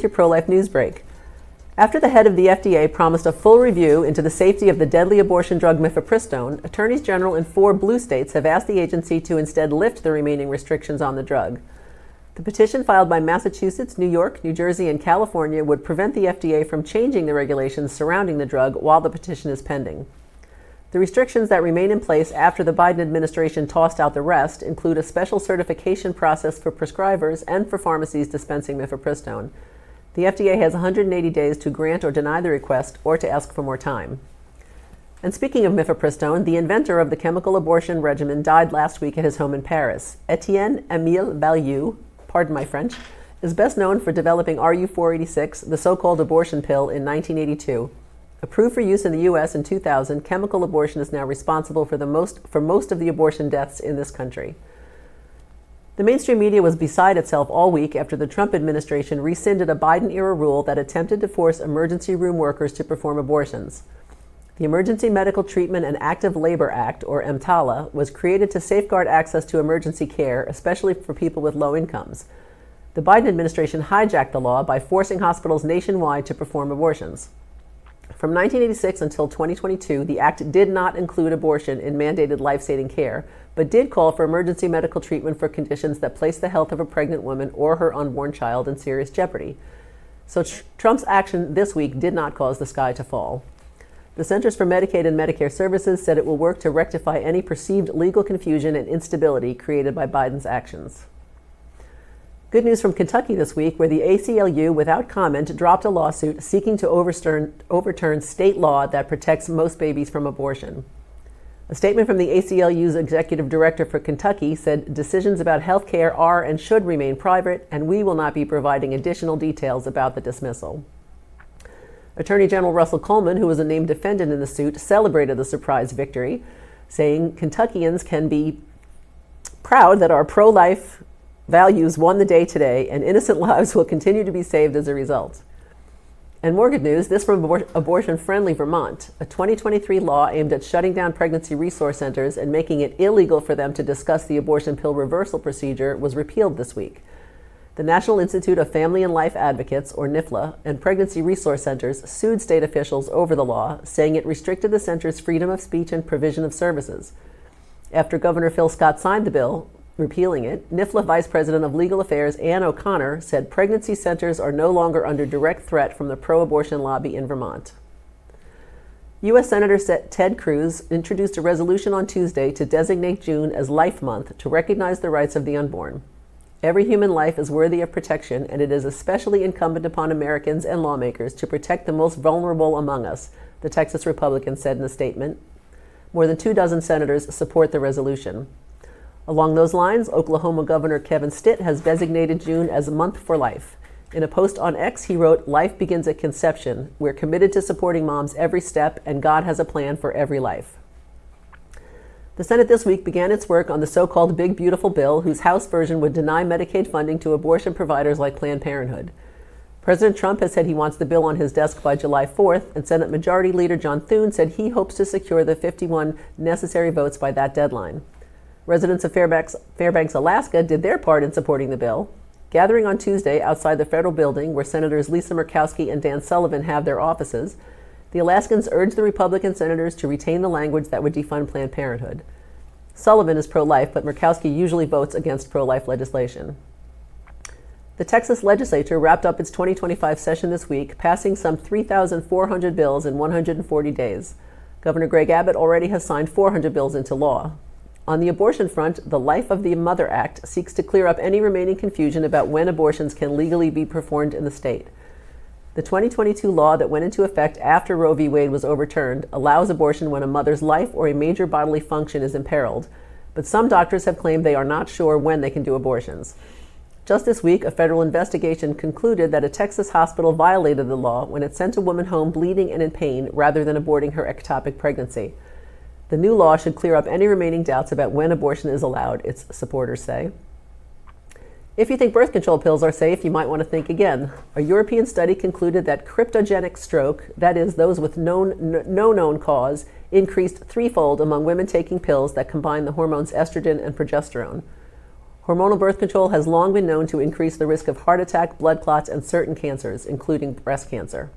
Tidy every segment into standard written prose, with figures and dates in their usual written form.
your pro-life Newsbreak. After the head of the FDA promised a full review into the safety of the deadly abortion drug mifepristone, attorneys general in 4 blue states have asked the agency to instead lift the remaining restrictions on the drug. The petition filed by Massachusetts, New York, New Jersey, and California would prevent the FDA from changing the regulations surrounding the drug while the petition is pending. The restrictions that remain in place after the Biden administration tossed out the rest include a special certification process for prescribers and for pharmacies dispensing mifepristone. The FDA has 180 days to grant or deny the request or to ask for more time. And speaking of mifepristone, the inventor of the chemical abortion regimen died last week at his home in Paris. Etienne Émile Baliou, pardon my French, is best known for developing RU486, the so-called abortion pill, in 1982. Approved for use in the U.S. in 2000, chemical abortion is now responsible for most of the abortion deaths in this country. The mainstream media was beside itself all week after the Trump administration rescinded a Biden-era rule that attempted to force emergency room workers to perform abortions. The Emergency Medical Treatment and Active Labor Act, or EMTALA, was created to safeguard access to emergency care, especially for people with low incomes. The Biden administration hijacked the law by forcing hospitals nationwide to perform abortions. From 1986 until 2022, the act did not include abortion in mandated life-saving care, but did call for emergency medical treatment for conditions that place the health of a pregnant woman or her unborn child in serious jeopardy. So Trump's action this week did not cause the sky to fall. The Centers for Medicaid and Medicare Services said it will work to rectify any perceived legal confusion and instability created by Biden's actions. Good news from Kentucky this week, where the ACLU, without comment, dropped a lawsuit seeking to overturn state law that protects most babies from abortion. A statement from the ACLU's executive director for Kentucky said decisions about health care are and should remain private, and we will not be providing additional details about the dismissal. Attorney General Russell Coleman, who was a named defendant in the suit, celebrated the surprise victory, saying Kentuckians can be proud that our pro-life values won the day today, and innocent lives will continue to be saved as a result. And more good news, this from abortion-friendly Vermont. A 2023 law aimed at shutting down pregnancy resource centers and making it illegal for them to discuss the abortion pill reversal procedure was repealed this week. The National Institute of Family and Life Advocates, or NIFLA, and pregnancy resource centers sued state officials over the law, saying it restricted the center's freedom of speech and provision of services. After Governor Phil Scott signed the bill, repealing it, NIFLA Vice President of Legal Affairs Ann O'Connor said pregnancy centers are no longer under direct threat from the pro-abortion lobby in Vermont. U.S. Senator Ted Cruz introduced a resolution on Tuesday to designate June as Life Month to recognize the rights of the unborn. Every human life is worthy of protection, and it is especially incumbent upon Americans and lawmakers to protect the most vulnerable among us, the Texas Republican said in a statement. More than 24 senators support the resolution. Along those lines, Oklahoma Governor Kevin Stitt has designated June as a month for life. In a post on X, he wrote, "Life begins at conception. We're committed to supporting moms every step, and God has a plan for every life." The Senate this week began its work on the so-called Big Beautiful Bill, whose House version would deny Medicaid funding to abortion providers like Planned Parenthood. President Trump has said he wants the bill on his desk by July 4th, and Senate Majority Leader John Thune said he hopes to secure the 51 necessary votes by that deadline. Residents of Fairbanks, Alaska did their part in supporting the bill. Gathering on Tuesday outside the federal building where Senators Lisa Murkowski and Dan Sullivan have their offices, the Alaskans urged the Republican senators to retain the language that would defund Planned Parenthood. Sullivan is pro-life, but Murkowski usually votes against pro-life legislation. The Texas legislature wrapped up its 2025 session this week, passing some 3,400 bills in 140 days. Governor Greg Abbott already has signed 400 bills into law. On the abortion front, the Life of the Mother Act seeks to clear up any remaining confusion about when abortions can legally be performed in the state. The 2022 law that went into effect after Roe v. Wade was overturned allows abortion when a mother's life or a major bodily function is imperiled, but some doctors have claimed they are not sure when they can do abortions. Just this week, a federal investigation concluded that a Texas hospital violated the law when it sent a woman home bleeding and in pain rather than aborting her ectopic pregnancy. The new law should clear up any remaining doubts about when abortion is allowed, its supporters say. If you think birth control pills are safe, you might want to think again. A European study concluded that cryptogenic stroke, that is, those with no known cause, increased threefold among women taking pills that combine the hormones estrogen and progesterone. Hormonal birth control has long been known to increase the risk of heart attack, blood clots, and certain cancers, including breast cancer.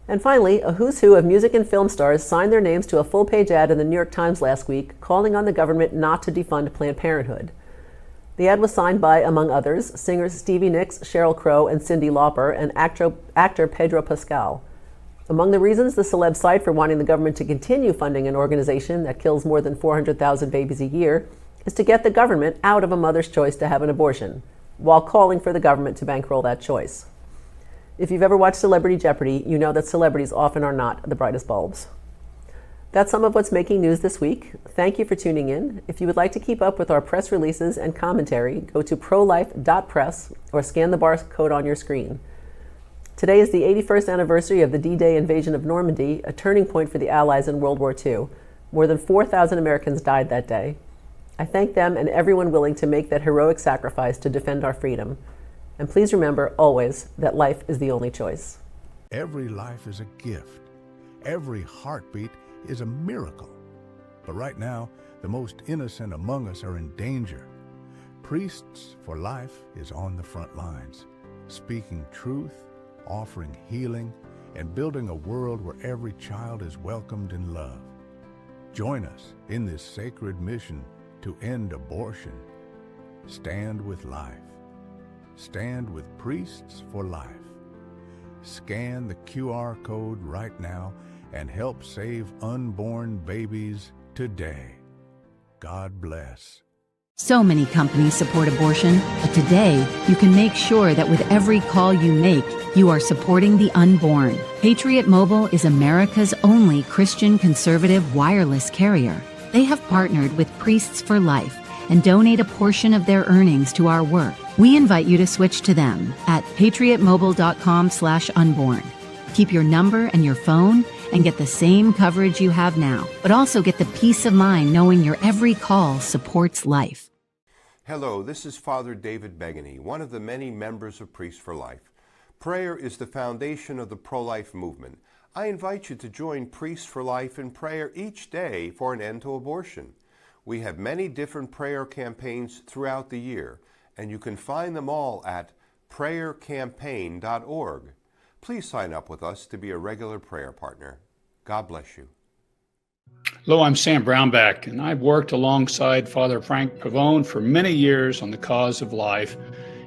And finally, a who's who of music and film stars signed their names to a full-page ad in the New York Times last week, calling on the government not to defund Planned Parenthood. The ad was signed by, among others, singers Stevie Nicks, Sheryl Crow, and Cyndi Lauper, and actor Pedro Pascal. Among the reasons the celebs cite for wanting the government to continue funding an organization that kills more than 400,000 babies a year is to get the government out of a mother's choice to have an abortion, while calling for the government to bankroll that choice. If you've ever watched Celebrity Jeopardy, you know that celebrities often are not the brightest bulbs. That's some of what's making news this week. Thank you for tuning in. If you would like to keep up with our press releases and commentary, go to prolife.press or scan the barcode on your screen. Today is the 81st anniversary of the D-Day invasion of Normandy, a turning point for the Allies in World War II. More than 4,000 Americans died that day. I thank them and everyone willing to make that heroic sacrifice to defend our freedom. And please remember always that life is the only choice. Every life is a gift. Every heartbeat is a miracle. But right now, the most innocent among us are in danger. Priests for Life is on the front lines, speaking truth, offering healing, and building a world where every child is welcomed and loved. Join us in this sacred mission to end abortion. Stand with life. Stand with Priests for Life. Scan the QR code right now and help save unborn babies today. God bless. So many companies support abortion, but today you can make sure that with every call you make, you are supporting the unborn. Patriot Mobile is America's only Christian conservative wireless carrier. They have partnered with Priests for Life and donate a portion of their earnings to our work. We invite you to switch to them at patriotmobile.com/unborn. Keep your number and your phone and get the same coverage you have now, but also get the peace of mind knowing your every call supports life. Hello, this is Father David Begany, one of the many members of Priests for Life. Prayer is the foundation of the pro-life movement. I invite you to join Priests for Life in prayer each day for an end to abortion. We have many different prayer campaigns throughout the year, and you can find them all at prayercampaign.org. Please sign up with us to be a regular prayer partner. God bless you. Hello, I'm Sam Brownback, and I've worked alongside Father Frank Pavone for many years on the cause of life.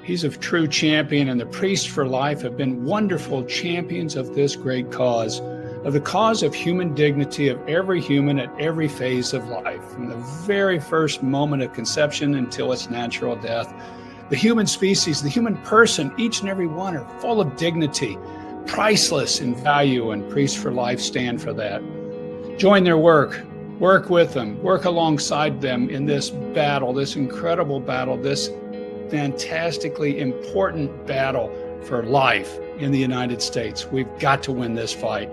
He's a true champion, and the Priests for Life have been wonderful champions of this great cause, of the cause of human dignity of every human at every phase of life, from the very first moment of conception until its natural death. The human species, the human person, each and every one are full of dignity, priceless in value, and Priests for Life stand for that. Join their work with them, work alongside them in this battle, this incredible battle, this fantastically important battle for life in the United States. We've got to win this fight.